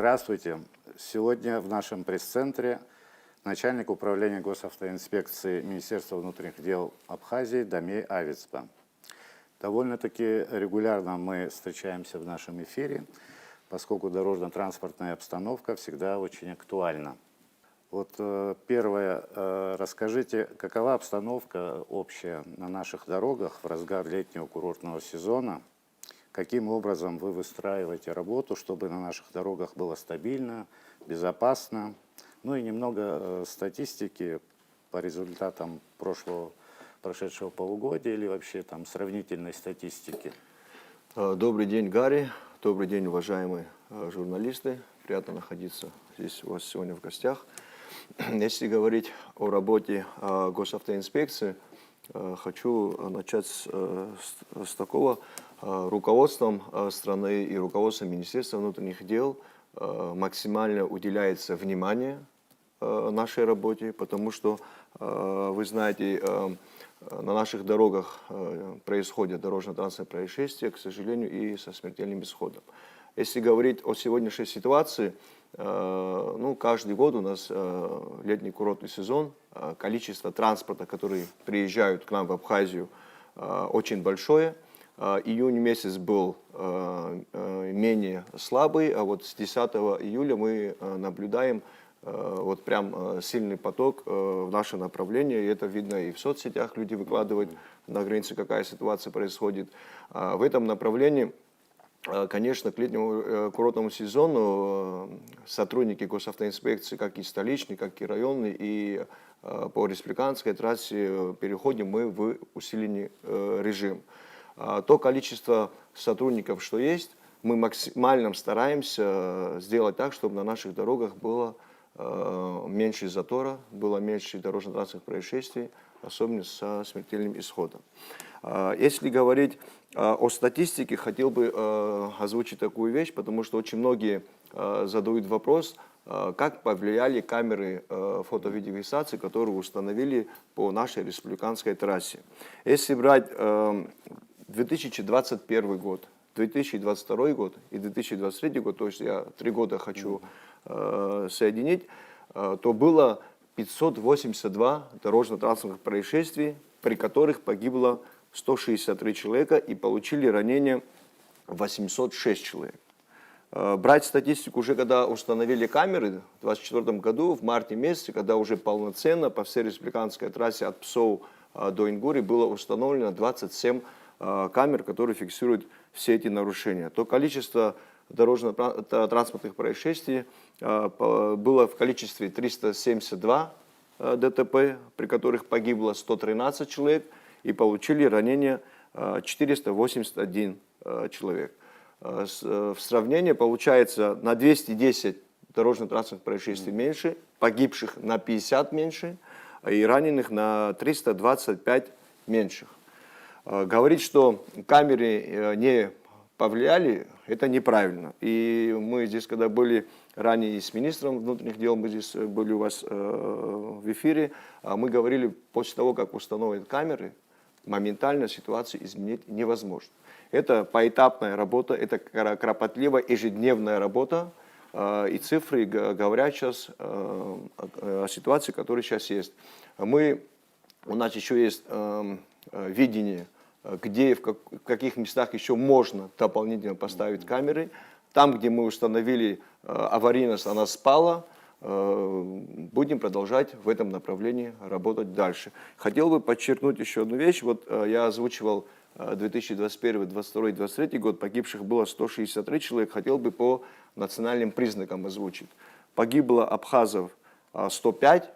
Здравствуйте. Сегодня в нашем пресс-центре начальник управления госавтоинспекции Министерства внутренних дел Абхазии Дамей Авицба. Довольно-таки регулярно мы встречаемся в нашем эфире, поскольку дорожно-транспортная обстановка всегда очень актуальна. Вот первое, расскажите, какова обстановка общая на наших дорогах в разгар летнего курортного сезона? Каким образом вы выстраиваете работу, чтобы на наших дорогах было стабильно, безопасно? Ну и немного статистики по результатам прошедшего полугодия или вообще там сравнительной статистики. Добрый день, Гарри. Добрый день, уважаемые журналисты. Приятно находиться здесь у вас сегодня в гостях. Если говорить о работе госавтоинспекции, хочу начать с такого. Руководством страны и руководством Министерства внутренних дел максимально уделяется внимание нашей работе, потому что, вы знаете, на наших дорогах происходят дорожно-транспортные происшествия, к сожалению, и со смертельным исходом. Если говорить о сегодняшней ситуации, каждый год у нас летний курортный сезон, количество транспорта, которые приезжают к нам в Абхазию, очень большое. Июнь месяц был менее слабый, а вот с 10 июля мы наблюдаем вот прям сильный поток в наше направление. И это видно и в соцсетях, люди выкладывают на границе, какая ситуация происходит. В этом направлении, конечно, к летнему курортному сезону сотрудники госавтоинспекции, как и столичные, как и районные, и по республиканской трассе переходим мы в усиленный режим. То количество сотрудников, что есть, мы максимально стараемся сделать так, чтобы на наших дорогах было меньше затора, было меньше дорожно-транспортных происшествий, особенно со смертельным исходом. Если говорить о статистике, хотел бы озвучить такую вещь, потому что очень многие задают вопрос, как повлияли камеры фото-видеофиксации, которые установили по нашей республиканской трассе. Если брать 2021 год, 2022 год и 2023 год, то есть я 3 года хочу соединить, то было 582 дорожно-транспортных происшествий, при которых погибло 163 человека и получили ранения 806 человек. Брать статистику уже когда установили камеры в 2024 году, в марте месяце, когда уже полноценно по всей республиканской трассе от Псоу до Ингури было установлено 27 камер, которые фиксируют все эти нарушения, то количество дорожно-транспортных происшествий было в количестве 372 ДТП, при которых погибло 113 человек и получили ранения 481 человек. В сравнении получается на 210 дорожно-транспортных происшествий меньше, погибших на 50 меньше и раненых на 325 меньших. Говорить, что камеры не повлияли, это неправильно. И мы здесь, когда были ранее с министром внутренних дел, мы здесь были у вас в эфире, мы говорили, после того, как установят камеры, моментально ситуацию изменить невозможно. Это поэтапная работа, это кропотливая ежедневная работа, и цифры говорят сейчас о ситуации, которая сейчас есть. У нас еще есть видение, где и в каких местах еще можно дополнительно поставить камеры. Там, где мы установили аварийность, она спала, будем продолжать в этом направлении работать дальше. Хотел бы подчеркнуть еще одну вещь. Вот я озвучивал 2021, 2022 и 2023 год, погибших было 163 человека. Хотел бы по национальным признакам озвучить. Погибло абхазов 105,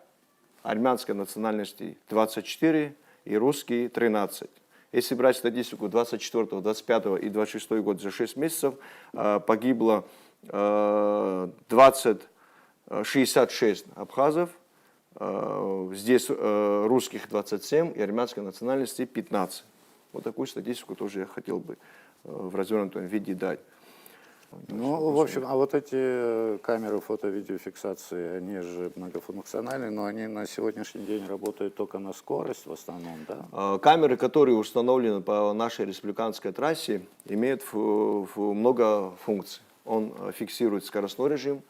армянской национальности 24 и русские 13. Если брать статистику 24, 25 и 26 год за 6 месяцев, погибло 66 абхазов, здесь русских 27 и армянской национальности 15. Вот такую статистику тоже я хотел бы в развернутом виде дать. Ну, в общем, а вот эти камеры фото-видеофиксации, они же многофункциональны, но они на сегодняшний день работают только на скорость в основном, да? Камеры, которые установлены по нашей республиканской трассе, имеют много функций. Он фиксирует скоростной режим,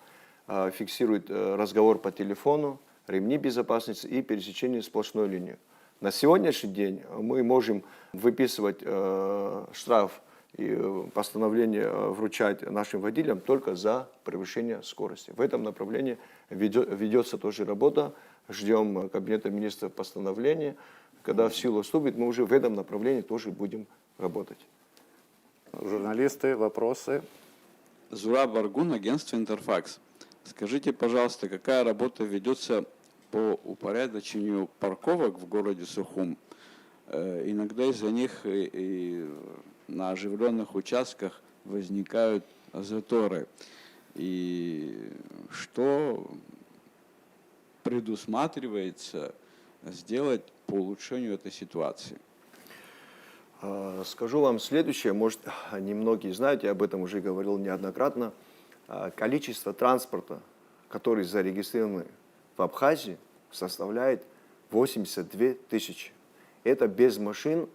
фиксирует разговор по телефону, ремни безопасности и пересечение сплошной линии. На сегодняшний день мы можем выписывать штраф и постановление вручать нашим водителям только за превышение скорости. В этом направлении ведется тоже работа. Ждем Кабинета министров постановления. Когда в силу вступит, мы уже в этом направлении тоже будем работать. Журналисты, вопросы? Зураб Аргун, агентство «Интерфакс». Скажите, пожалуйста, какая работа ведется по упорядочению парковок в городе Сухум? Иногда из-за них и на оживленных участках возникают заторы. И что предусматривается сделать по улучшению этой ситуации? Скажу вам следующее, может, немногие знают, я об этом уже говорил неоднократно. Количество транспорта, который зарегистрирован в Абхазии, составляет 82 тысячи. Это без машин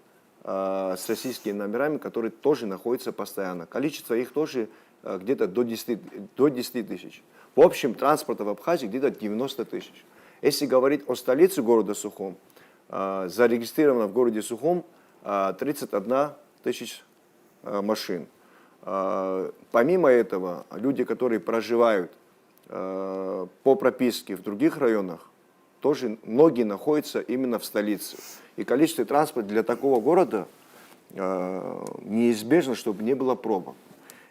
с российскими номерами, которые тоже находятся постоянно. Количество их тоже где-то до 10 тысяч. В общем, транспорта в Абхазии где-то 90 тысяч. Если говорить о столице города Сухум, зарегистрировано в городе Сухум 31 тысяч машин. Помимо этого, люди, которые проживают по прописке в других районах, тоже многие находятся именно в столице. И количество транспорта для такого города неизбежно, чтобы не было пробок.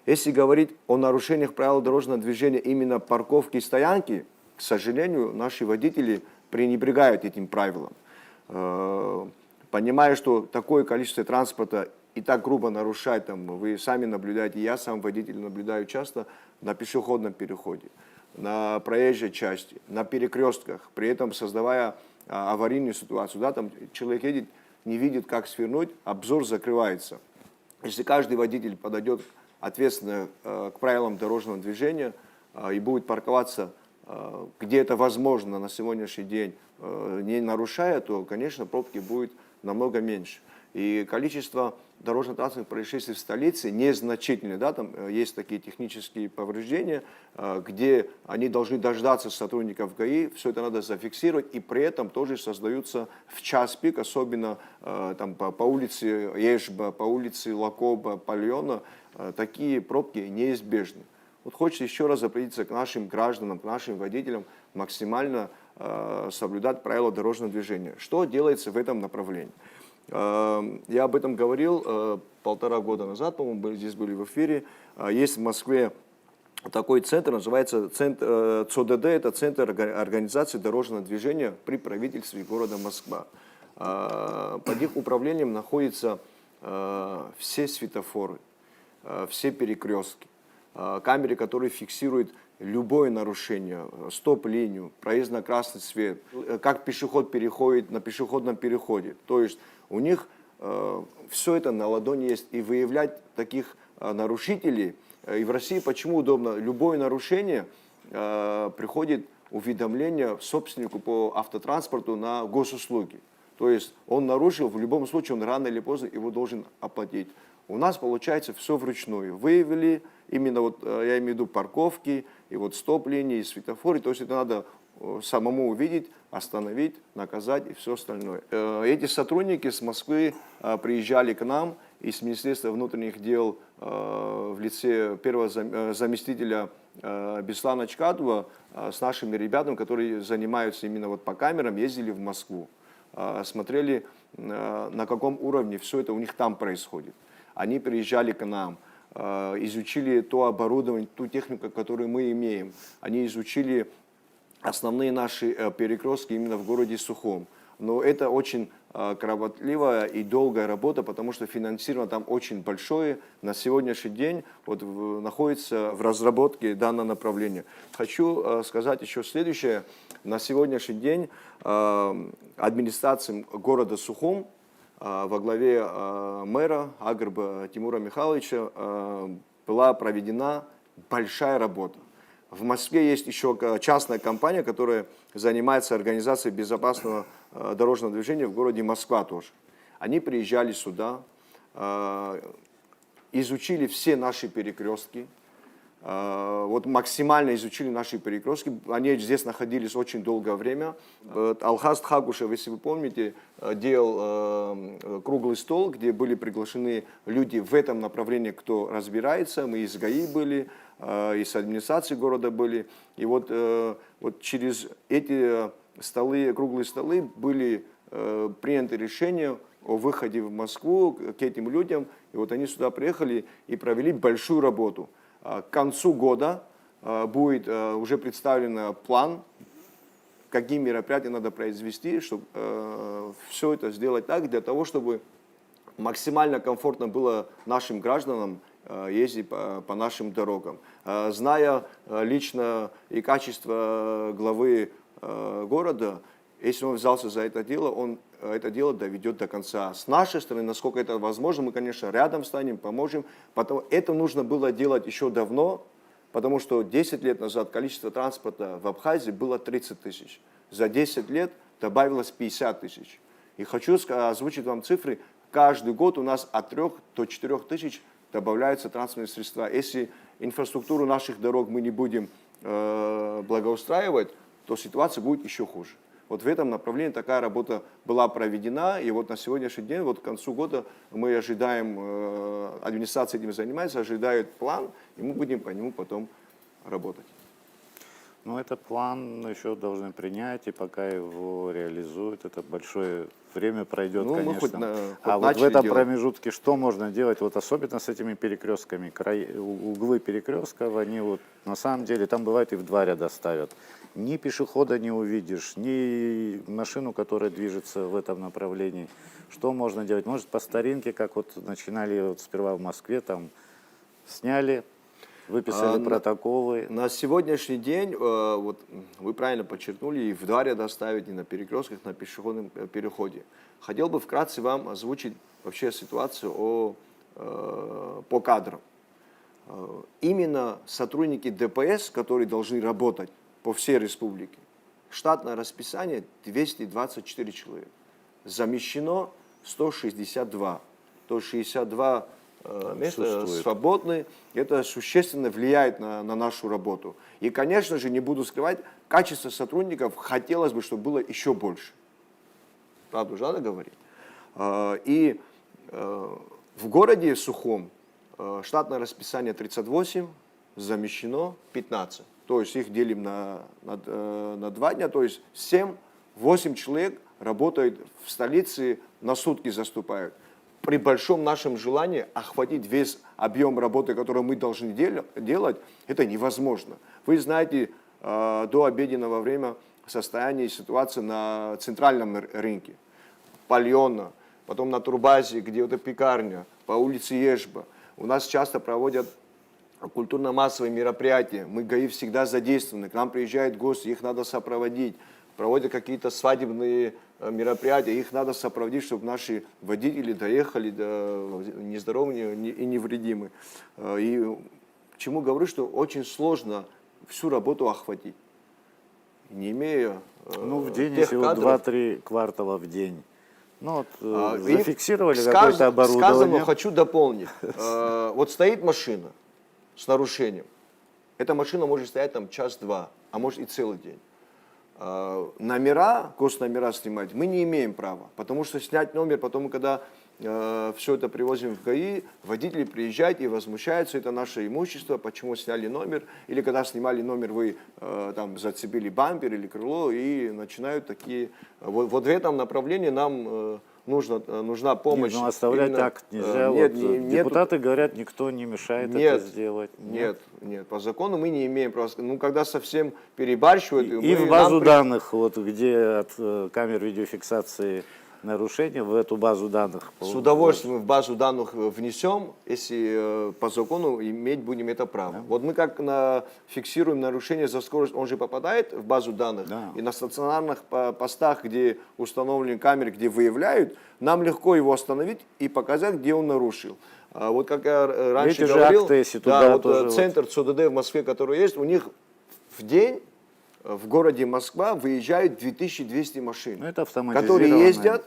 Если говорить о нарушениях правил дорожного движения именно парковки и стоянки, к сожалению, наши водители пренебрегают этим правилам. Понимая, что такое количество транспорта и так грубо нарушать, вы сами наблюдаете, я сам водитель наблюдаю часто на пешеходном переходе, на проезжей части, на перекрестках, при этом создавая аварийную ситуацию. Да, там человек едет, не видит, как свернуть, обзор закрывается. Если каждый водитель подойдет ответственно к правилам дорожного движения и будет парковаться, где это возможно на сегодняшний день, не нарушая, то, конечно, пробки будет намного меньше. И количество дорожно-транспортных происшествий в столице незначительное. Да, там есть такие технические повреждения, где они должны дождаться сотрудников ГАИ, все это надо зафиксировать, и при этом тоже создаются в час пик, особенно там, по улице Ешба, по улице Лакоба, Пальона, такие пробки неизбежны. Вот хочется еще раз обратиться к нашим гражданам, к нашим водителям, максимально соблюдать правила дорожного движения. Что делается в этом направлении? Я об этом говорил 1,5 года назад, по-моему, здесь были в эфире. Есть в Москве такой центр, называется центр ЦОДД, это Центр организации дорожного движения при правительстве города Москва. Под их управлением находятся все светофоры, все перекрестки, камеры, которые фиксируют любое нарушение, стоп-линию, проезд на красный свет, как пешеход переходит на пешеходном переходе. То есть у них все это на ладони есть. И выявлять таких нарушителей, и в России почему удобно? Любое нарушение приходит уведомление собственнику по автотранспорту на госуслуги. То есть он нарушил, в любом случае он рано или поздно его должен оплатить. У нас получается все вручную. Выявили именно, вот, я имею в виду парковки, и вот стоп-линии, и светофоры. То есть это надо самому увидеть, остановить, наказать и все остальное. Эти сотрудники с Москвы приезжали к нам из Министерства внутренних дел в лице первого заместителя Беслана Чкадова с нашими ребятами, которые занимаются именно вот по камерам, ездили в Москву, смотрели, на каком уровне все это у них там происходит. Они приезжали к нам, изучили то оборудование, ту технику, которую мы имеем. Они изучили основные наши перекрестки именно в городе Сухум. Но это очень кропотливая и долгая работа, потому что финансирование там очень большое. На сегодняшний день вот находится в разработке данное направление. Хочу сказать еще следующее. На сегодняшний день администрацией города Сухум во главе мэра Агрба Тимура Михайловича была проведена большая работа. В Москве есть еще частная компания, которая занимается организацией безопасного дорожного движения в городе Москва тоже. Они приезжали сюда, изучили все наши перекрестки, вот максимально изучили наши перекрестки. Они здесь находились очень долгое время. Алхаз Тхакушев, если вы помните, делал круглый стол, где были приглашены люди в этом направлении, кто разбирается. Мы из ГАИ были, из администрации города были. И вот через эти столы, круглые столы были приняты решения о выходе в Москву к этим людям. И вот они сюда приехали и провели большую работу. К концу года будет уже представлен план, какие мероприятия надо произвести, чтобы все это сделать так, для того, чтобы максимально комфортно было нашим гражданам ездить по нашим дорогам. Зная лично и качество главы города, если он взялся за это дело, он это дело доведет до конца. С нашей стороны, насколько это возможно, мы, конечно, рядом станем, поможем. Это нужно было делать еще давно, потому что 10 лет назад количество транспорта в Абхазии было 30 тысяч. За 10 лет добавилось 50 тысяч. И хочу озвучить вам цифры. Каждый год у нас от 3 до 4 тысяч добавляются транспортные средства. Если инфраструктуру наших дорог мы не будем благоустраивать, то ситуация будет еще хуже. Вот в этом направлении такая работа была проведена, и вот на сегодняшний день, вот к концу года мы ожидаем, администрация этим занимается, ожидает план, и мы будем по нему потом работать. Ну, этот план еще должны принять, и пока его реализуют, это большое время пройдет, Ну, мы конечно. хоть А вот в начали этом делать. промежутке что можно делать, вот особенно с этими перекрестками, углы перекрестков, они вот на самом деле, там бывает и в 2 ряда ставят. Ни пешехода не увидишь, ни машину, которая движется в этом направлении. Что можно делать? Может, по старинке, как вот начинали вот сперва в Москве, там сняли, выписали протоколы. На сегодняшний день, вот вы правильно подчеркнули, и в 2 ряда ставить, и на перекрестках, на пешеходном переходе. Хотел бы вкратце вам озвучить вообще ситуацию по кадрам. Именно сотрудники ДПС, которые должны работать по всей республике, штатное расписание 224 человека. Замещено 162. То есть 62 места свободны. Это существенно влияет на нашу работу. И, конечно же, не буду скрывать, качество сотрудников хотелось бы, чтобы было еще больше. Правду же надо говорить. И в городе Сухом штатное расписание 38, замещено 15. То есть их делим на 2 дня, то есть 7-8 человек работают в столице, на сутки заступают. При большом нашем желании охватить весь объем работы, который мы должны делать, это невозможно. Вы знаете, до обеденного времени состояние и ситуация на центральном рынке, Пальона, потом на Турбазе, где это пекарня, по улице Ешба. У нас часто проводят культурно-массовые мероприятия. Мы, ГАИ, всегда задействованы. К нам приезжают гости, их надо сопроводить. Проводят какие-то свадебные мероприятия, их надо сопроводить, чтобы наши водители доехали нездоровыми и невредимы. И к чему говорю, что очень сложно всю работу охватить, не имея Ну, в день, тех если вот кадров. 2-3 квартала в день. Ну, вот, И зафиксировали какое-то оборудование. Сказанному хочу дополнить. Вот стоит машина с нарушением. Эта машина может стоять там 1-2, а может и целый день. Номера, госномера снимать мы не имеем права, потому что снять номер, потом, когда все это привозим в ГАИ, водители приезжают и возмущаются, это наше имущество, почему сняли номер, или когда снимали номер, вы там зацепили бампер или крыло, и начинают такие... Вот в этом направлении нам нужна помощь. Нет, ну, оставлять именно, так нельзя. Нет, Вот, депутаты говорят, никто не мешает это сделать. Нет, по закону мы не имеем права. Ну, когда совсем перебарщивают... И в базу данных, вот, где от камер видеофиксации нарушения, в эту базу данных... С удовольствием в базу данных внесем, если по закону иметь будем это право. Да. Вот мы как фиксируем нарушение за скорость, он же попадает в базу данных, да. И на стационарных постах, где установлены камеры, где выявляют, нам легко его остановить и показать, где он нарушил. Вот как я раньше говорил, да, вот центр ЦОДД в Москве, который есть, у них в день в городе Москва выезжают 2200 машин, ну, это которые ездят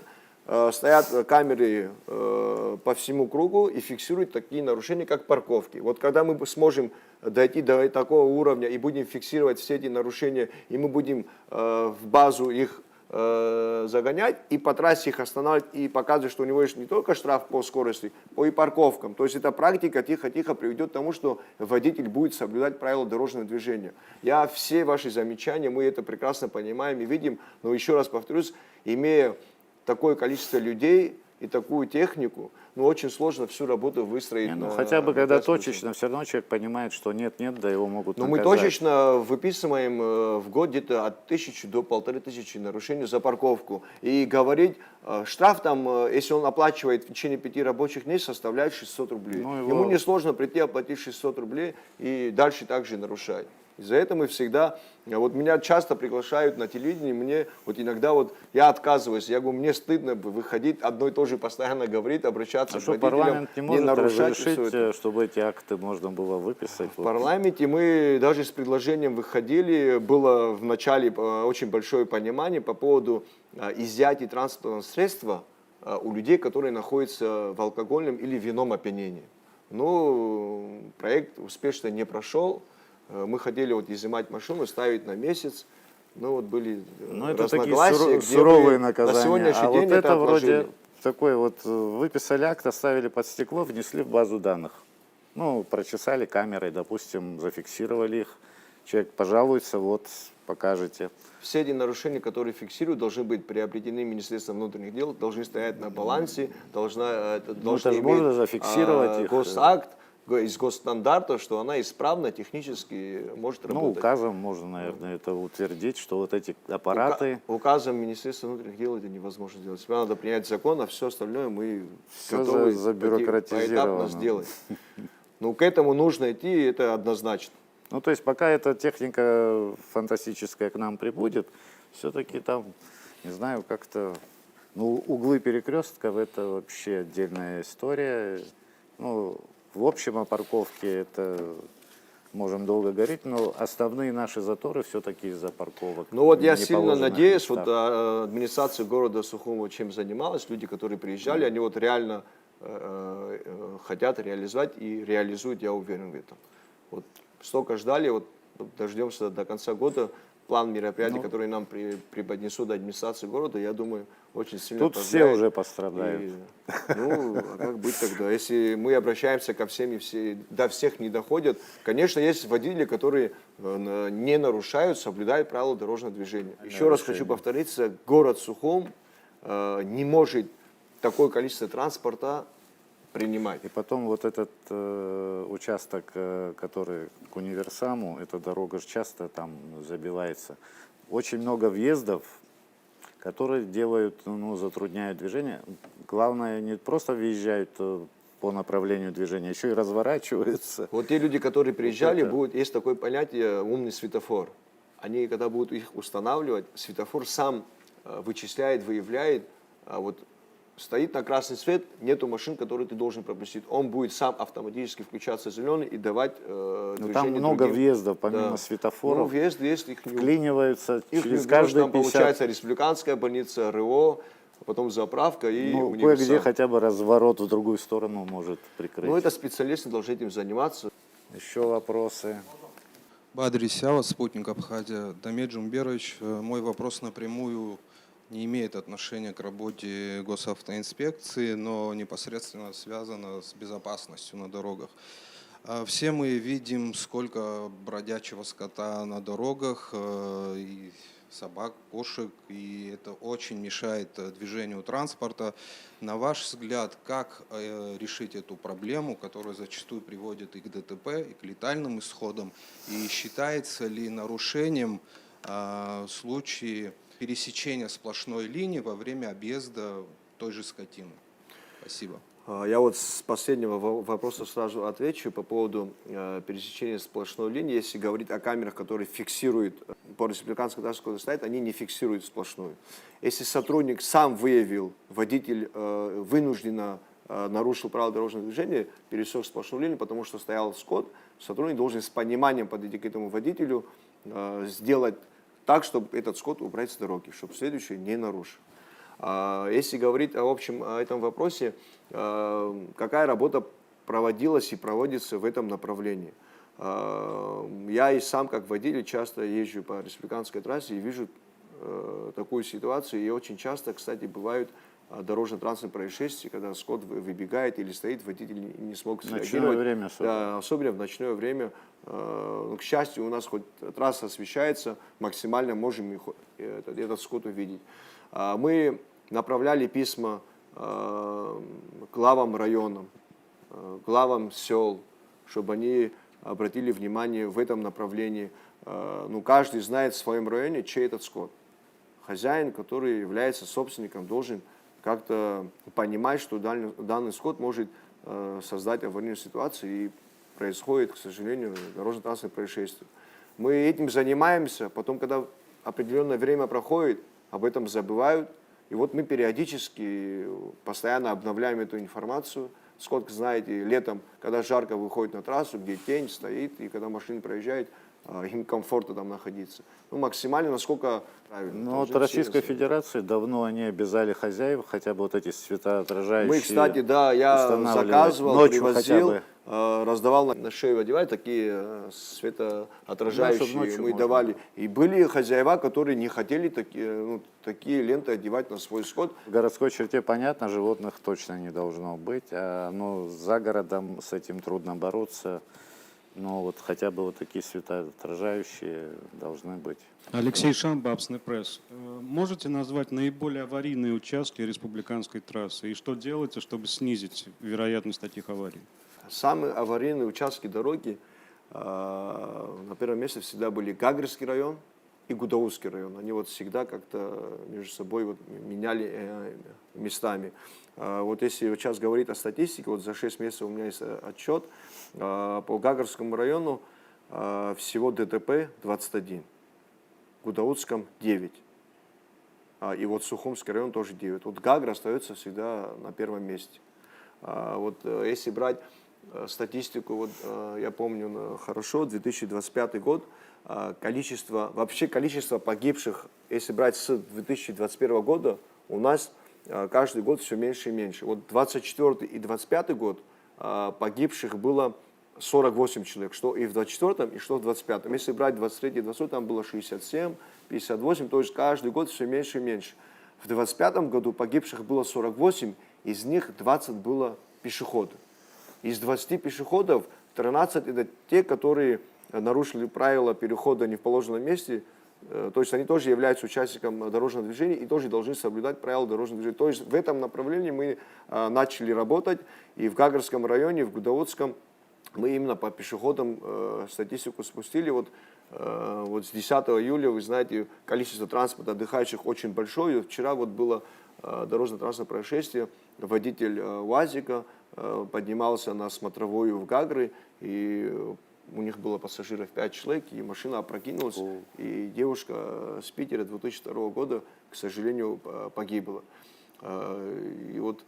стоят камеры по всему кругу и фиксируют такие нарушения, как парковки. Вот когда мы сможем дойти до такого уровня и будем фиксировать все эти нарушения, и мы будем в базу их загонять и по трассе их останавливать и показывать, что у него есть не только штраф по скорости, по и парковкам. То есть эта практика тихо-тихо приведет к тому, что водитель будет соблюдать правила дорожного движения. Я все ваши замечания, мы это прекрасно понимаем и видим, но еще раз повторюсь, имея такое количество людей и такую технику, очень сложно всю работу выстроить. Хотя бы когда точечно, все равно человек понимает, что нет-нет, да его могут Но мы наказать. точечно выписываем в год где-то от 1000 до 1500 нарушений за парковку. И говорить, штраф там, если он оплачивает в течение 5 рабочих дней, составляет 600 рублей. Ему несложно прийти, оплатить 600 рублей и дальше также нарушать. Из-за этого мы всегда, вот меня часто приглашают на телевидение, мне вот иногда вот я отказываюсь, я говорю, мне стыдно выходить, одно и то же постоянно говорить, обращаться А к что водителям, парламент не может нарушать разрешить, чтобы эти акты можно было выписать? В парламенте мы даже с предложением выходили, было в начале очень большое понимание по поводу изъятия транспортного средства у людей, которые находятся в алкогольном или винном опьянении. Но проект успешно не прошел. Мы хотели вот изымать машину, ставить на месяц, но вот были Это разногласия, такие где суровые мы наказания. на сегодняшний А день вот это отложили. вроде такой вот выписали акт, оставили под стекло, внесли в базу данных. Прочесали камерой, допустим, зафиксировали их. Человек пожалуется, вот, покажете. Все эти нарушения, которые фиксируют, должны быть приобретены Министерством внутренних дел, должны стоять на балансе, должны это же иметь можно зафиксировать их. госакт из госстандартов, что она исправно технически может работать. Указом можно, наверное, это утвердить, что вот эти аппараты... Указом Министерства внутренних дел это невозможно сделать. Сперва надо принять закон, а все остальное мы Всё готовы забюрократизировано. поэтапно сделать. К этому нужно идти, это однозначно. То есть пока эта техника фантастическая к нам прибудет, все-таки там, не знаю, как-то... углы перекрестков это вообще отдельная история. В общем, о парковке это можем долго говорить, но основные наши заторы все-таки из-за парковок. Я сильно неположенных надеюсь, местах. администрация города Сухума чем занималась, люди, которые приезжали, они вот реально хотят реализовать и реализуют, я уверен в этом. Вот столько ждали, вот дождемся до конца года. План мероприятий, который нам преподнесут администрации города, я думаю, очень сильно Тут все уже пострадают. А как быть тогда? Если мы обращаемся ко всем и до всех не доходят, конечно, есть водители, которые не нарушают, соблюдают правила дорожного движения. Еще раз хочу повториться, город Сухум не может такое количество транспорта принимать. И потом вот этот участок, который к универсаму, эта дорога же часто там забивается. Очень много въездов, которые делают, затрудняют движение. Главное, не просто въезжают по направлению движения, еще и разворачиваются. Вот те люди, которые приезжали, есть такое понятие умный светофор. Они, когда будут их устанавливать, светофор сам вычисляет, выявляет, стоит на красный свет, нету машин, которые ты должен пропустить. Он будет сам автоматически включаться зеленый и давать движение там много другим. въездов, помимо светофоров. Въезд есть, их вклиниваются через каждый каждые там 50. получается республиканская больница, РО, потом заправка и Кое-где универсам. хотя бы разворот в другую сторону может прикрыть. Это специалисты должны этим заниматься. Еще вопросы? Бадри Сява, Спутник Абхазия. Дамир Джумберович, мой вопрос напрямую не имеет отношения к работе госавтоинспекции, но непосредственно связано с безопасностью на дорогах. Все мы видим, сколько бродячего скота на дорогах, и собак, кошек, и это очень мешает движению транспорта. На ваш взгляд, как решить эту проблему, которая зачастую приводит и к ДТП, и к летальным исходам? И считается ли нарушением случаи пересечения сплошной линии во время объезда той же скотины? Спасибо. Я с последнего вопроса сразу отвечу по поводу пересечения сплошной линии. Если говорить о камерах, которые фиксируют по республиканскому государственному стоят, они не фиксируют сплошную. Если сотрудник сам выявил, водитель вынужденно нарушил правила дорожного движения, пересек сплошную линию, потому что стоял скот, сотрудник должен с пониманием подойти к этому водителю, сделать так, чтобы этот скот убрать с дороги, чтобы следующий не нарушил. Если говорить о общем о этом вопросе, какая работа проводилась и проводится в этом направлении? Я и сам, как водитель, часто езжу по республиканской трассе и вижу такую ситуацию. И очень часто, кстати, бывают дорожно-транспортные происшествия, когда скот выбегает или стоит, водитель не смог среагировать. Ночное время особенно. Да, особенно в ночное время. К счастью, у нас хоть трасса освещается, максимально можем этот скот увидеть. Мы направляли письма главам районам, главам сел, чтобы они обратили внимание в этом направлении. Ну, каждый знает в своем районе, чей этот скот. Хозяин, который является собственником, должен как-то понимать, что данный скот может создать аварийную ситуацию, и происходит, к сожалению, дорожно-транспортное происшествие. Мы этим занимаемся, потом, когда определенное время проходит, об этом забывают. И вот мы периодически, постоянно обновляем эту информацию. Скот, знаете, летом, когда жарко, выходит на трассу, где тень стоит, и когда машина проезжает, им комфортно там находиться. Ну, максимально, насколько правильно. Но вот Российской Федерации давно они обязали хозяев хотя бы вот эти светоотражающие. Мы, кстати, да, я заказывал, ночью привозил, хотя бы. раздавал на шею одевать такие светоотражающие, чтобы ночью мы можно давали. И были хозяева, которые не хотели такие ленты одевать на свой скот. В городской черте, понятно, животных точно не должно быть, но за городом с этим трудно бороться. Но вот хотя бы вот такие светоотражающие должны быть. Алексей Шамба, Абсный пресс. Можете назвать наиболее аварийные участки республиканской трассы? И что делаете, чтобы снизить вероятность таких аварий? Самые аварийные участки дороги, на первом месте всегда были Гагрский район и Гудаутский район. Они вот всегда как-то между собой вот меняли местами. Вот если сейчас говорить о статистике, вот за 6 месяцев у меня есть отчет, по Гагрскому району всего ДТП 21, в Гудаутском 9. И вот Сухумский район тоже 9. Вот Гагра остается всегда на первом месте. Вот если брать статистику, вот я помню хорошо, 2025 год, количество погибших, если брать с 2021 года, у нас каждый год все меньше и меньше. Вот 24 и 25 год погибших было 48 человек, что и в 24-м, и что в 25-м. Если брать 23 и 22, там было 67, 58, то есть каждый год все меньше и меньше. В 25-м году погибших было 48, из них 20 было пешеходов. Из 20 пешеходов 13 это те, которые нарушили правила перехода не в положенном месте, то есть они тоже являются участником дорожного движения и тоже должны соблюдать правила дорожного движения. То есть в этом направлении мы начали работать, и в Гагрском районе, в Гудаутском мы именно по пешеходам статистику спустили. Вот с 10 июля, вы знаете, количество транспорта отдыхающих очень большое. Вчера вот было дорожно-транспортное происшествие, водитель УАЗика поднимался на смотровую в Гагры, и у них было пассажиров 5 человек, и машина опрокинулась, и девушка с Питера 2002 года, к сожалению, погибла. И вот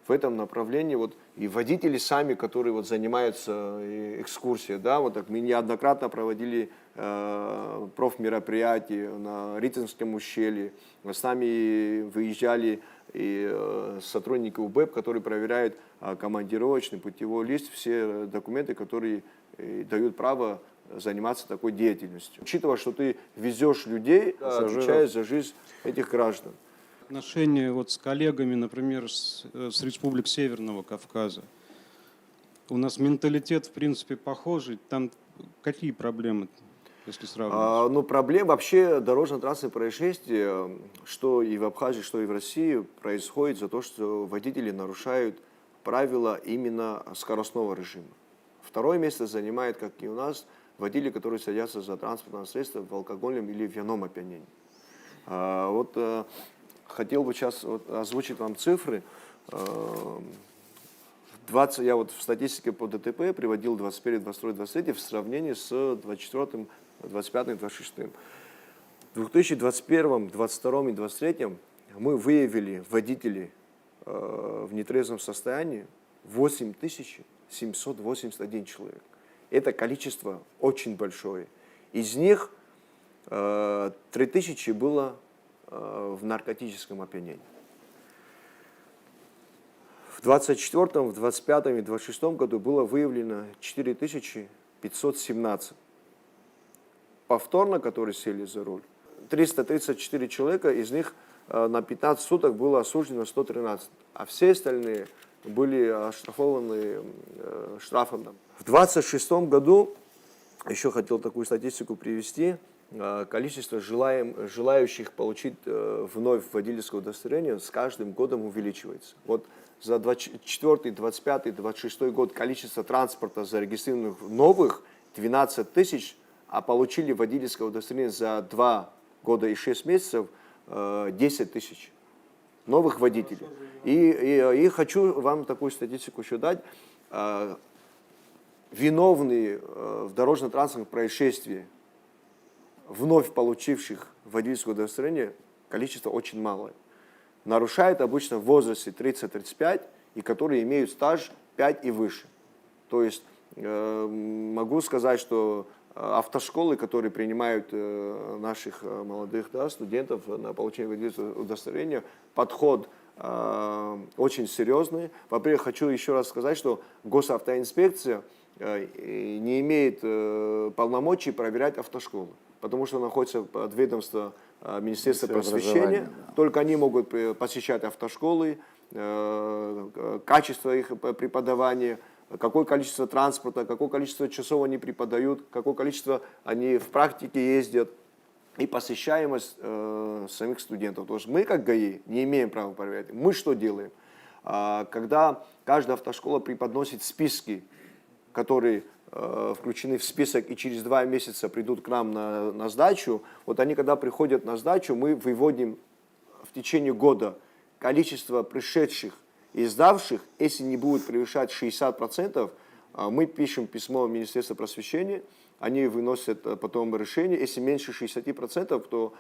в этом направлении вот и водители сами, которые вот занимаются экскурсией, да, вот так мы неоднократно проводили профмероприятия на Ритинском ущелье, с нами выезжали и сотрудники УБЭП, которые проверяют командировочный путевой лист, все документы, которые дают право заниматься такой деятельностью. Учитывая, что ты везешь людей, отвечаешь за жизнь этих граждан. Отношения вот с коллегами, например, с республик Северного Кавказа. У нас менталитет, в принципе, похожий. Там какие проблемы, если сравнивать? Ну, проблем вообще дорожно-транспортных происшествий, что и в Абхазии, что и в России, происходит за то, что водители нарушают правила именно скоростного режима. Второе место занимает, как и у нас, водители, которые садятся за транспортное средство в алкогольном или винном опьянении. Вот хотел бы сейчас озвучить вам цифры. Я вот в статистике по ДТП приводил 21, 22, 23 в сравнении с 24, 25, 26. В 2021, 22 и 23 мы выявили водителей в нетрезвом состоянии 8781 человек. Это количество очень большое. Из них 3000 было в наркотическом опьянении. В 24-м, в 25-м и 26-м году было выявлено 4517 повторно, которые сели за руль. 334 человека, из них на 15 суток было осуждено 113, а все остальные были оштрафованы штрафом. В 26-м году, еще хотел такую статистику привести, количество желающих получить вновь водительское удостоверение с каждым годом увеличивается. Вот за 24, 25, 26 год количество транспорта зарегистрированных новых 12 тысяч, а получили водительское удостоверение за 2 года и 6 месяцев 10 тысяч новых водителей. И хочу вам такую статистику еще дать. Виновные в дорожно-транспортных происшествиях, вновь получивших водительское удостоверение, количество очень малое. Нарушают обычно в возрасте 30-35 и которые имеют стаж 5 и выше. То есть могу сказать, что автошколы, которые принимают наших молодых студентов на получение водительского удостоверения, подход очень серьезный. Во-первых, хочу еще раз сказать, что госавтоинспекция не имеет полномочий проверять автошколы, потому что находится под ведомством Министерства просвещения. Только они могут посещать автошколы, качество их преподавания, какое количество транспорта, какое количество часов они преподают, какое количество они в практике ездят и посещаемость самих студентов. То есть мы, как ГАИ, не имеем права проверять. Мы что делаем? Когда каждая автошкола преподносит списки, которые включены в список и через 2 месяца придут к нам на сдачу, вот они, когда приходят на сдачу, мы выводим в течение года количество пришедших и сдавших, если не будет превышать 60%, мы пишем письмо в Министерство просвещения, они выносят потом решение. Если меньше 60%, то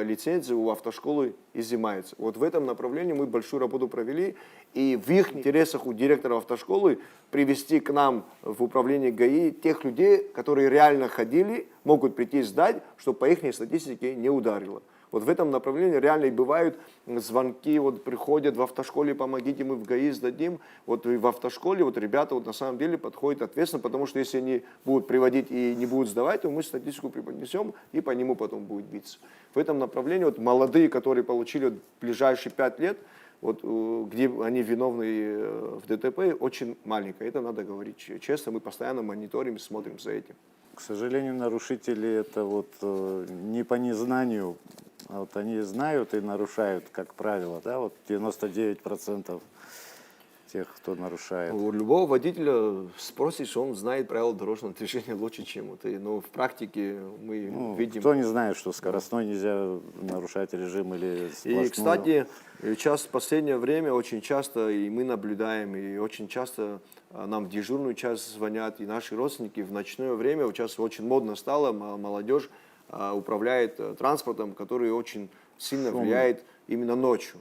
лицензия у автошколы изымается. Вот в этом направлении мы большую работу провели. И в их интересах у директора автошколы привести к нам в управление ГАИ тех людей, которые реально ходили, могут прийти сдать, чтобы по их статистике не ударило. Вот в этом направлении реально и бывают звонки, вот приходят в автошколе, помогите, мы в ГАИ сдадим. Вот и в автошколе вот ребята вот на самом деле подходят ответственно, потому что если они будут приводить и не будут сдавать, то мы статистику преподнесем и по нему потом будет биться. В этом направлении вот молодые, которые получили вот ближайшие 5 лет, вот, где они виновны в ДТП, очень маленькая. Это надо говорить честно, мы постоянно мониторим, смотрим за этим. К сожалению, нарушители это вот не по незнанию, а вот они знают и нарушают, как правило, да, вот 99% тех, кто нарушает. У любого водителя спросишь, он знает правила дорожного движения лучше, чем ты. Но в практике мы видим... Кто не знает, что скоростной нельзя нарушать режим или сплошную. И, кстати, сейчас в последнее время очень часто и мы наблюдаем, и очень часто нам в дежурную часть звонят, и наши родственники в ночное время, сейчас очень модно стало, молодежь управляет транспортом, который очень сильно влияет именно ночью.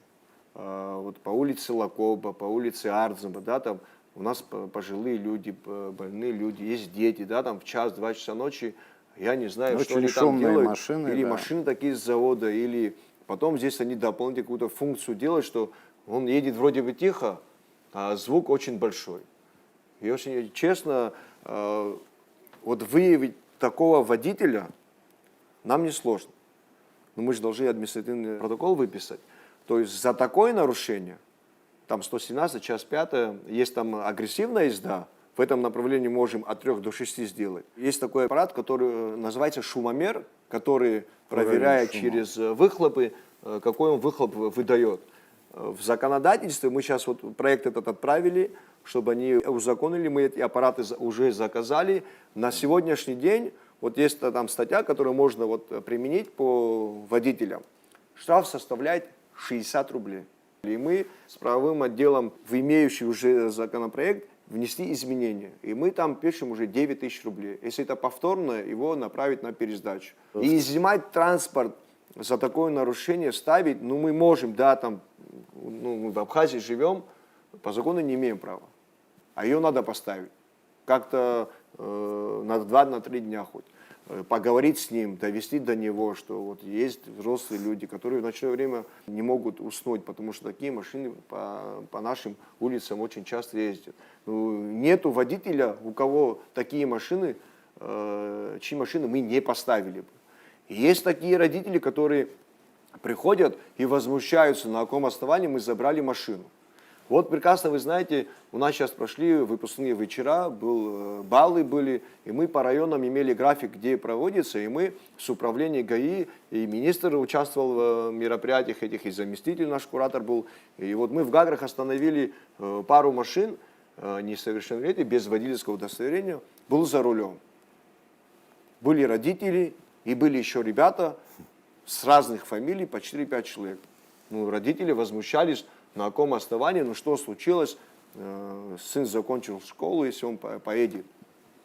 Вот по улице Лакоба, по улице Ардзаба, да, там у нас пожилые люди, больные люди, есть дети, да, там в 1-2 часа ночи, я не знаю, очень что они там делают. Машины, или да. машины такие с завода, или потом здесь они дополнительно какую-то функцию делают, что он едет вроде бы тихо, а звук очень большой. И очень честно, вот выявить такого водителя нам не сложно. Но мы же должны административный протокол выписать. То есть за такое нарушение, там 117, час 5, есть там агрессивная езда, в этом направлении можем от 3 до 6 сделать. Есть такой аппарат, который называется шумомер, который проверяет через выхлопы, какой он выхлоп выдает. В законодательстве мы сейчас вот проект этот отправили, чтобы они узаконили, мы эти аппараты уже заказали. На сегодняшний день вот есть там статья, которую можно вот применить по водителям. Штраф составляет 60 рублей. И мы с правовым отделом в имеющий уже законопроект внесли изменения. И мы там пишем уже 9 тысяч рублей. Если это повторно, его направить на пересдачу. И изъимать транспорт за такое нарушение, ставить, ну мы можем, да, там, ну, мы в Абхазии живем, по закону не имеем права. А ее надо поставить. Как-то на 2-3 дня хоть. поговорить с ним, довести до него, что вот есть взрослые люди, которые в ночное время не могут уснуть, потому что такие машины по нашим улицам очень часто ездят. Ну, нету водителя, у кого такие машины, чьи машины мы не поставили бы. И есть такие родители, которые приходят и возмущаются, на каком основании мы забрали машину. Вот прекрасно вы знаете, у нас сейчас прошли выпускные вечера, баллы были, и мы по районам имели график, где проводится, и мы с управлением ГАИ, и министр участвовал в мероприятиях этих, и заместитель наш куратор был. И вот мы в Гаграх остановили пару машин несовершеннолетних, без водительского удостоверения, был за рулем. Были родители, и были еще ребята с разных фамилий, по 4-5 человек. Ну, родители возмущались, на каком основании, ну что случилось, сын закончил школу, если он поедет.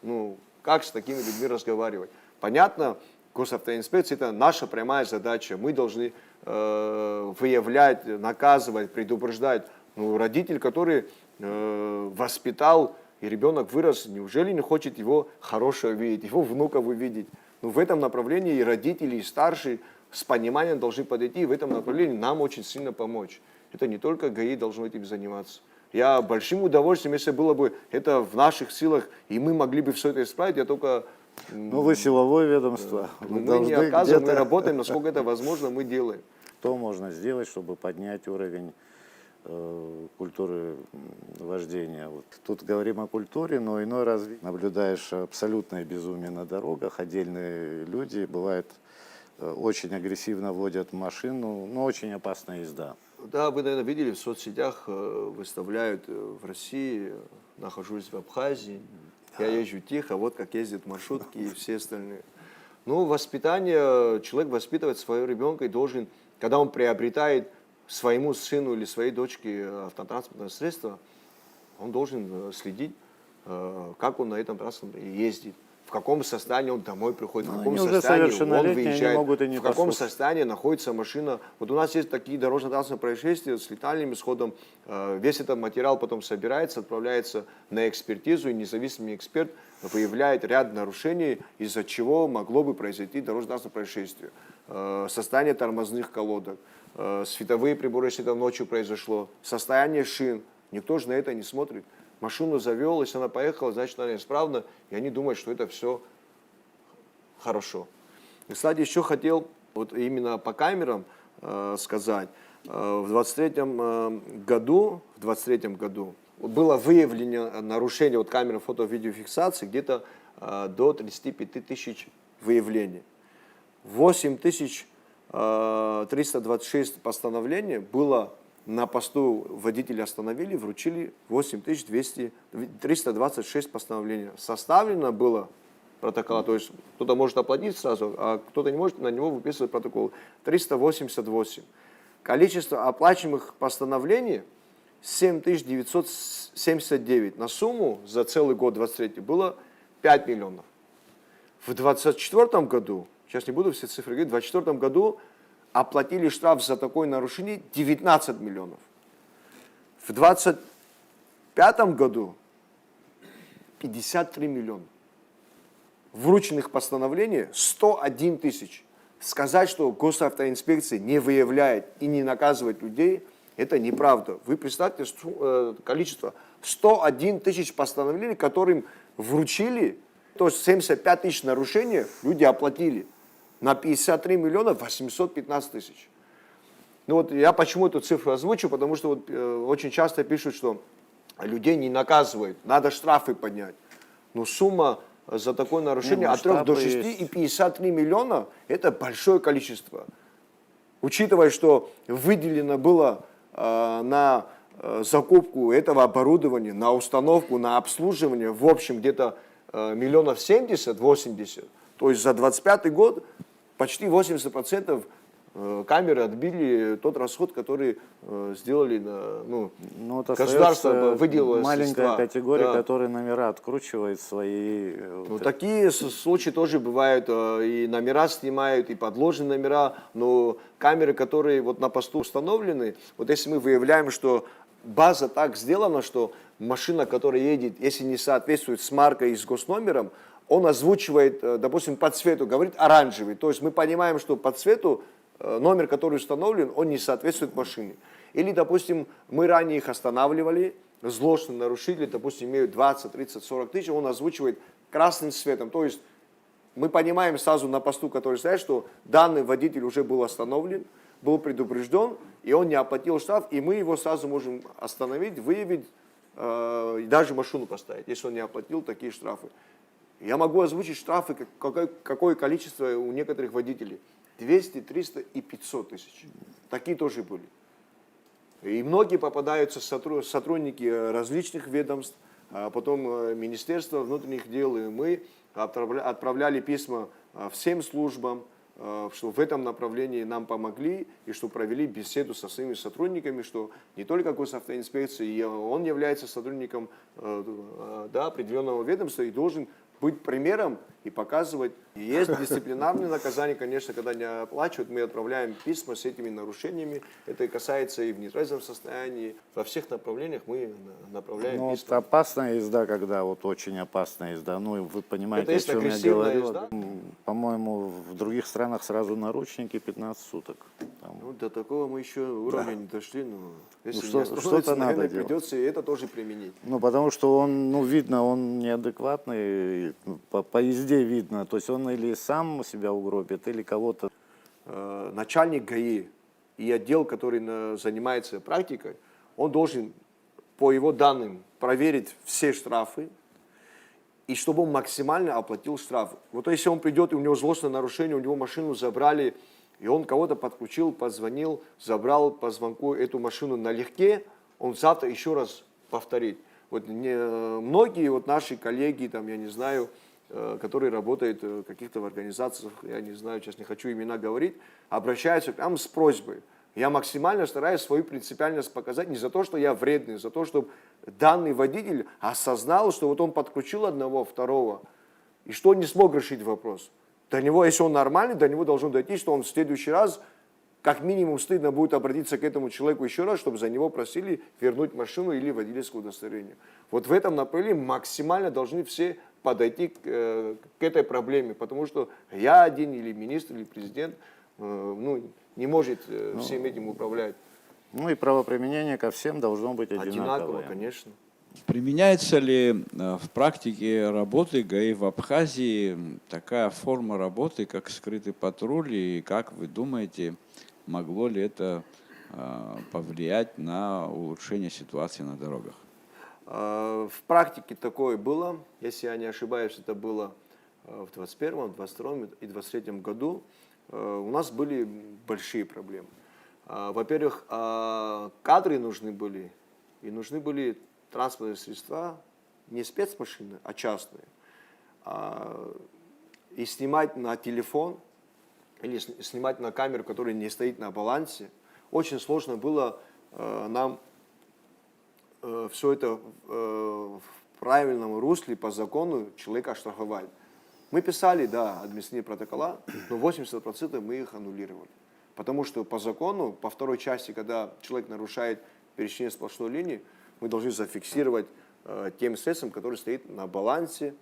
Ну, как с такими людьми разговаривать? Понятно, госавтоинспекция — это наша прямая задача. Мы должны выявлять, наказывать, предупреждать. Ну, родитель, который воспитал, и ребенок вырос, неужели не хочет его хорошего видеть, его внуков увидеть? Ну, в этом направлении и родители, и старшие с пониманием должны подойти, и в этом направлении нам очень сильно помочь. Это не только ГАИ должно этим заниматься. Я большим удовольствием, если было бы это в наших силах, и мы могли бы все это исправить, я только... Ну, вы силовое ведомство. Вы мы должны не отказываем, мы где-то- работаем, насколько это возможно, мы делаем. Что можно сделать, чтобы поднять уровень культуры вождения? Вот. Тут говорим о культуре, но иной раз наблюдаешь абсолютное безумие на дорогах. Отдельные люди, бывает, очень агрессивно водят машину, но очень опасная езда. Да, вы, наверное, видели, в соцсетях выставляют в России, нахожусь в Абхазии, я езжу тихо, вот как ездят маршрутки и все остальные. Ну, воспитание, человек воспитывает своего ребенка и должен, когда он приобретает своему сыну или своей дочке автотранспортное средство, он должен следить, как он на этом транспорте ездит, в каком состоянии он домой приходит, в Ну, каком они уже состоянии он совершеннолетние, они выезжает, могут и не в каком послушать. состоянии находится машина. Вот у нас есть такие дорожно-транспортные происшествия с летальным исходом. Весь этот материал потом собирается, отправляется на экспертизу, и независимый эксперт выявляет ряд нарушений, из-за чего могло бы произойти дорожно-транспортное происшествие. Состояние тормозных колодок, световые приборы, если это ночью произошло, состояние шин. Никто же на это не смотрит. Машину завел, если она поехала, значит, она исправна, и они думают, что это все хорошо. И, кстати, еще хотел вот именно по камерам сказать. В 23-м году было выявлено нарушение вот камеры фото-видеофиксации где-то до 35 тысяч выявлений. 8326 постановлений было на посту, водителя остановили, вручили 8326 постановлений. Составлено было протокола, то есть кто-то может оплатить сразу, а кто-то не может, на него выписывать протокол. 388. Количество оплачиваемых постановлений 7979. На сумму за целый год 23 было 5 миллионов. В 24 году, сейчас не буду все цифры говорить, в 24 году оплатили штраф за такое нарушение 19 миллионов. В 25 году 53 миллиона. Врученных постановлений 101 тысяч. Сказать, что госавтоинспекция не выявляет и не наказывает людей, это неправда. Вы представьте количество. 101 тысяч постановлений, которым вручили, то есть 75 тысяч нарушений люди оплатили. На 53 миллиона 815 тысяч. Ну вот я почему эту цифру озвучу, потому что вот, очень часто пишут, что людей не наказывают, надо штрафы поднять. Но сумма за такое нарушение от 3 до 6 есть. и 53 миллиона – это большое количество. Учитывая, что выделено было на закупку этого оборудования, на установку, на обслуживание, в общем, где-то миллионов 70-80, то есть за 25 год почти 80% камеры отбили тот расход, который сделали, Ну, вот государство остается выделило маленькая средства. категория, Да. которая номера откручивает свои. Ну, такие случаи тоже бывают, и номера снимают, и подложенные номера, но камеры, которые вот на посту установлены, вот если мы выявляем, что база так сделана, что машина, которая едет, если не соответствует с маркой и с госномером, он озвучивает, допустим, по цвету, говорит оранжевый. То есть мы понимаем, что по цвету номер, который установлен, он не соответствует машине. Или, допустим, мы ранее их останавливали, злостные нарушители, допустим, имеют 20, 30, 40 тысяч, он озвучивает красным цветом. То есть мы понимаем сразу на посту, который стоит, что данный водитель уже был остановлен, был предупрежден, и он не оплатил штраф, и мы его сразу можем остановить, выявить, и даже машину поставить, если он не оплатил такие штрафы. Я могу озвучить штрафы, какое количество у некоторых водителей. 200, 300 и 500 тысяч. Такие тоже были. И многие попадаются сотрудники различных ведомств, а потом Министерство внутренних дел, и мы отправляли письма всем службам, что в этом направлении нам помогли, и что провели беседу со своими сотрудниками, что не только госавтоинспекции, он является сотрудником определенного ведомства и должен быть примером и показывать. И есть дисциплинарные наказания, конечно, когда не оплачивают, мы отправляем письма с этими нарушениями. Это касается и в нетрезвом состоянии. Во всех направлениях мы направляем Ну, вот письма. опасная езда, когда вот очень опасная езда, ну, вы понимаете, Это есть о чем я агрессивная говорю. езда? По-моему, в других странах сразу наручники 15 суток. Там. Ну, до такого мы еще уровня не дошли, но если что- не остановится, что-то надо наверное, делать. придется и это тоже применить. Ну, потому что он, ну, видно, он неадекватный, по езде видно. То есть он или сам себя угробит, или кого-то. Начальник ГАИ и отдел, который занимается практикой, он должен по его данным проверить все штрафы, и чтобы он максимально оплатил штраф. Вот если он придет, и у него злостное нарушение, у него машину забрали, и он кого-то подключил, позвонил, забрал по звонку эту машину налегке, он завтра еще раз повторит. Вот многие вот наши коллеги, там, я не знаю, которые работают в каких-то организациях, я не знаю, сейчас не хочу имена говорить, обращаются к нам с просьбой. Я максимально стараюсь свою принципиальность показать не за то, что я вредный, за то, чтобы данный водитель осознал, что вот он подключил одного, второго, и что он не смог решить вопрос. До него, если он нормальный, до него должно дойти, что он в следующий раз, как минимум, стыдно будет обратиться к этому человеку еще раз, чтобы за него просили вернуть машину или водительское удостоверение. Вот в этом направлении максимально должны все подойти к этой проблеме, потому что я один, или министр, или президент, ну, не может всем этим управлять. Ну и правоприменение ко всем должно быть Одинаково, одинаковое. конечно. Применяется ли в практике работы ГАИ в Абхазии такая форма работы, как скрытый патруль, и как вы думаете, могло ли это повлиять на улучшение ситуации на дорогах? В практике такое было, если я не ошибаюсь, это было в 2021, 2022 и 2023 году. У нас были большие проблемы. Во-первых, кадры нужны были, и нужны были транспортные средства, не спецмашины, а частные. И снимать на телефон или снимать на камеру, которая не стоит на балансе, очень сложно было нам все это в правильном русле по закону человека оштрафовать. Мы писали, да, административные протокола, но 80% мы их аннулировали. Потому что по закону, по второй части, когда человек нарушает пересечение сплошной линии, мы должны зафиксировать тем средством, который стоит на балансе.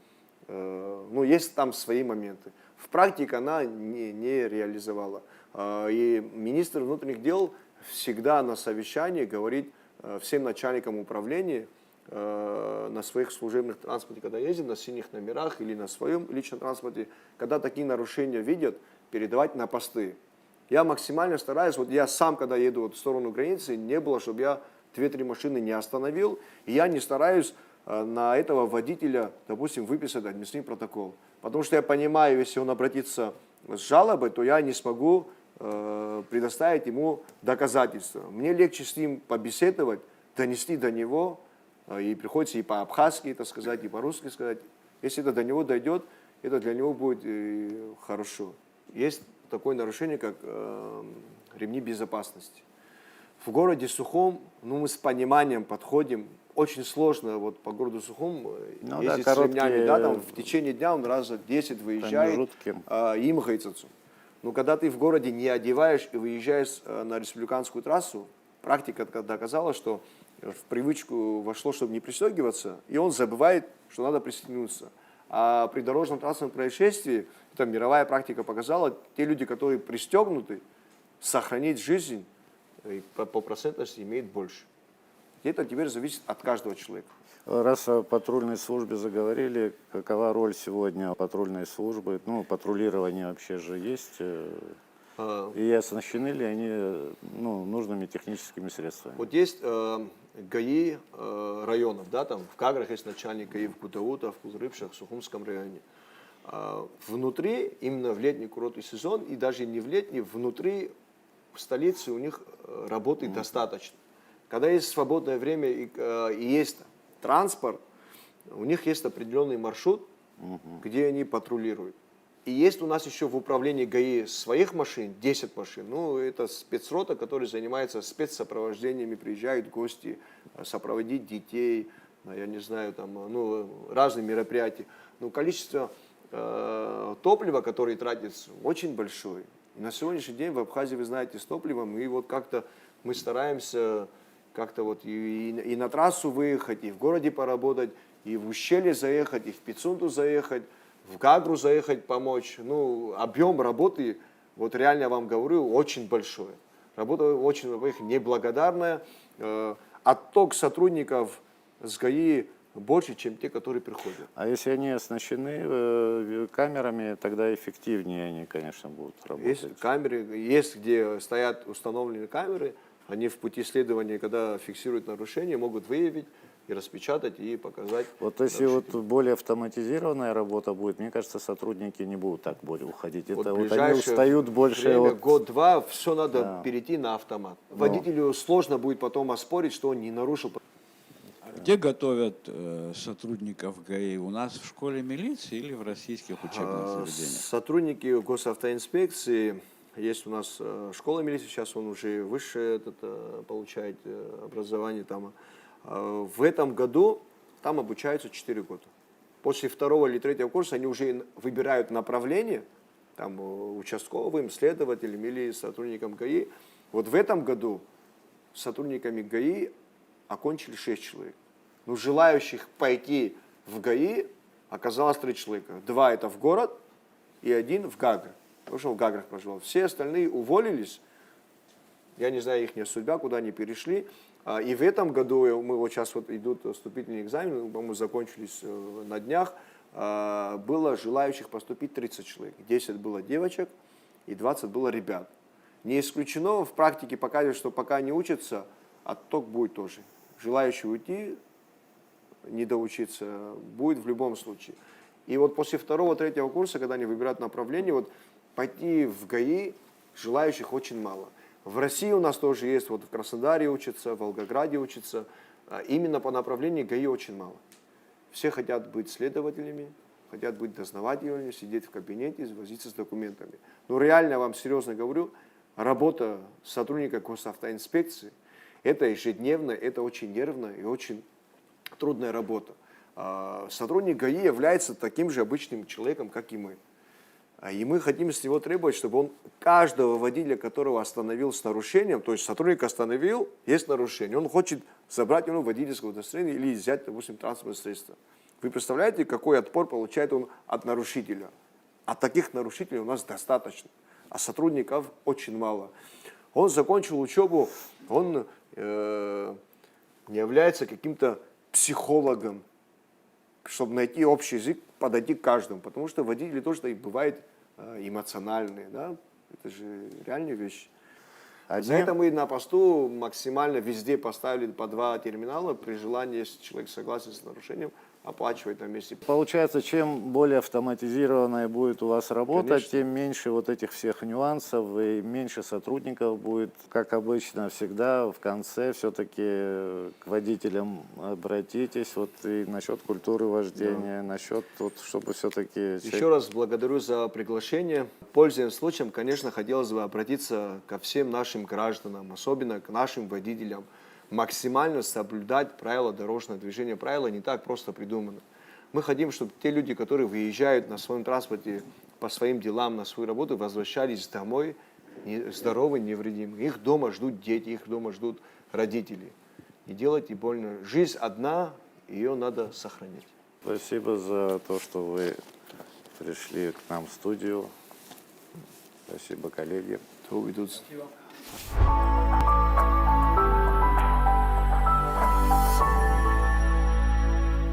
Ну, есть там свои моменты. В практике она не реализовала. И министр внутренних дел всегда на совещании говорит всем начальникам управления на своих служебных транспорте, когда ездят на синих номерах или на своем личном транспорте, когда такие нарушения видят, передавать на посты. Я максимально стараюсь, вот я сам, когда еду вот в сторону границы, не было, чтобы я 2-3 машины не остановил, и я не стараюсь на этого водителя, допустим, выписать административный протокол. Потому что я понимаю, если он обратится с жалобой, то я не смогу предоставить ему доказательства. Мне легче с ним побеседовать, донести до него, и приходится и по-абхазски это сказать, и по-русски сказать. Если это до него дойдет, это для него будет хорошо. Есть такое нарушение, как ремни безопасности. В городе Сухом, ну, мы с пониманием подходим. Очень сложно вот по городу Сухом Ну, ездить да, с ремнями. короткие Да, там в течение дня он раз 10 выезжает, промежутки. им гайцацу. Но когда ты в городе не одеваешь и выезжаешь на республиканскую трассу, практика доказала, что в привычку вошло, чтобы не пристегиваться, и он забывает, что надо пристегнуться. А при дорожно-транспортном происшествии, это мировая практика показала, те люди, которые пристегнуты, сохранить жизнь по процентности имеют больше. И это теперь зависит от каждого человека. Раз о патрульной службе заговорили, какова роль сегодня патрульной службы? Ну, патрулирование вообще же есть. И оснащены ли они нужными техническими средствами? Вот есть ГАИ районов, да, там в Каграх есть начальник ГАИ, в Кутаутах, в Кузрыбшах, в Сухумском районе. Внутри, именно в летний курортный сезон, и даже не в летний, внутри в столице у них работы достаточно. Когда есть свободное время и есть транспорт, у них есть определенный маршрут, где они патрулируют. И есть у нас еще в управлении ГАИ своих машин, 10 машин. Ну, это спецрота, которая занимается спецсопровождениями, приезжают гости, сопроводить детей, я не знаю, там, разные мероприятия. Но количество топлива, которое тратится, очень большое. И на сегодняшний день в Абхазии, вы знаете, с топливом, и вот как-то мы стараемся как-то вот и на трассу выехать, и в городе поработать, и в ущелье заехать, и в Пицунду заехать, в Гагру заехать, помочь. Ну, объем работы, вот реально я вам говорю, очень большой. Работа очень, во-первых, неблагодарная. Отток сотрудников с ГАИ больше, чем те, которые приходят. А если они оснащены камерами, тогда эффективнее они, конечно, будут работать. Есть камеры, есть где стоят установленные камеры, они в пути следования, когда фиксируют нарушение, могут выявить и распечатать, и показать. Вот если вот более автоматизированная работа будет, мне кажется, сотрудники не будут так более уходить. Вот Это вот они ближайшее устают больше. время, от... год-два, все надо перейти на автомат. Водителю сложно будет потом оспорить, что он не нарушил. Где готовят сотрудников ГАИ? У нас в школе милиции или в российских учебных заведениях? Сотрудники госавтоинспекции, есть у нас школа милиции, сейчас он уже выше получает образование там. В этом году там обучаются 4 года. После 2 или 3 курса они уже выбирают направление, там, участковым, следователем или сотрудникам ГАИ. Вот в этом году сотрудниками ГАИ окончили 6 человек. Но желающих пойти в ГАИ оказалось 3 человека. 2 это в город и 1 в Гаграх. Потому что он в Гаграх проживал. Все остальные уволились. Я не знаю их судьба, куда они перешли. И в этом году, мы вот сейчас вот идут вступительные экзамены, по-моему, закончились на днях, было желающих поступить 30 человек. 10 было девочек и 20 было ребят. Не исключено, в практике показывает, что пока они учатся, отток будет тоже. Желающие уйти, не доучиться, будет в любом случае. И вот после 2-3 курса, когда они выбирают направление, вот пойти в ГАИ желающих очень мало. В России у нас тоже есть, вот в Краснодаре учатся, в Волгограде учатся. Именно по направлению ГАИ очень мало. Все хотят быть следователями, хотят быть дознавателями, сидеть в кабинете, возиться с документами. Но реально, я вам серьезно говорю, работа сотрудника госавтоинспекции, это ежедневно, это очень нервная и очень трудная работа. Сотрудник ГАИ является таким же обычным человеком, как и мы. И мы хотим с него требовать, чтобы он каждого водителя, которого остановил с нарушением, то есть сотрудник остановил, есть нарушение, он хочет забрать у него водительское удостоверение или взять, допустим, транспортное средство. Вы представляете, какой отпор получает он от нарушителя? А таких нарушителей у нас достаточно, а сотрудников очень мало. Он закончил учебу, он не является каким-то психологом, чтобы найти общий язык, подойти к каждому. Потому что водители тоже бывают эмоциональные. Да? Это же реальная вещь. За это мы на посту максимально везде поставили по 2 терминала. При желании, если человек согласен с нарушением, оплачивать на месте. Получается, чем более автоматизированная будет у вас работа, Конечно. тем меньше вот этих всех нюансов и меньше сотрудников будет. Как обычно, всегда в конце все-таки к водителям обратитесь. Вот и насчет культуры вождения, насчет, вот, чтобы все-таки... Еще раз благодарю за приглашение. Пользуясь случаем, конечно, хотелось бы обратиться ко всем нашим гражданам, особенно к нашим водителям. Максимально соблюдать правила дорожного движения. Правила не так просто придуманы. Мы хотим, чтобы те люди, которые выезжают на своем транспорте по своим делам, на свою работу, возвращались домой здоровы, невредимы. Их дома ждут дети, их дома ждут родители. Не делайте больно. Жизнь одна, ее надо сохранять. Спасибо за то, что вы пришли к нам в студию. Спасибо, коллеги. То ведут